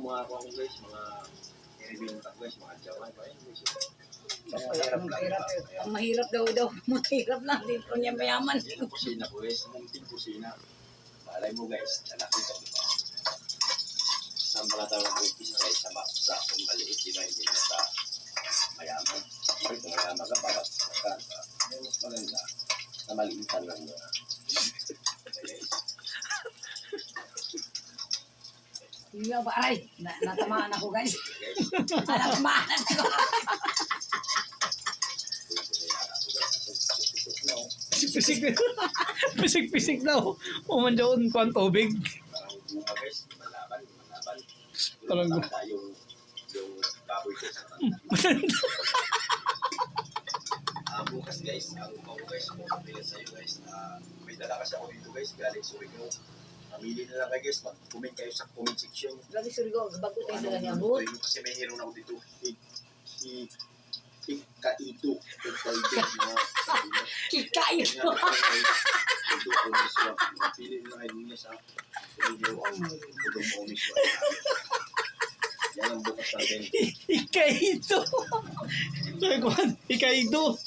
mga ako guys, mga i-reveal guys, mga jawan pa yun guys. Ang mahirap daw. Mahirap lang dito niya mayaman. Yan ang kusina ko guys, munting kusina. Malay mo guys, anak ito. Saan pala tawag ko kusina guys, sa kung maliit, di ba, hindi na sa mayaman. Kung mayaman ka, bakit ka, mas maganda, na maliitan lang doon. Hindi ba? Ay, natamaan ako guys. Natamaan ako. Pisik daw. Umandoon ko ang tubig. Parang bunga guys, malaban. Parang yung baboy ko sa bukas guys, ang upaw guys, kung sa'yo guys, may dala kasi ako dito guys, galing Surigao. Pamili na lang kayo guys, mag-comment kayo sa comment section. Lagi surigo, bago tayo sa kanya bud. Kasi may hero na ako dito, si Kikaito. Kikaito. Pili na kayo niya sa video ang Udong Omiswa. Yan ang bukas natin. Ikaido. Ikaido.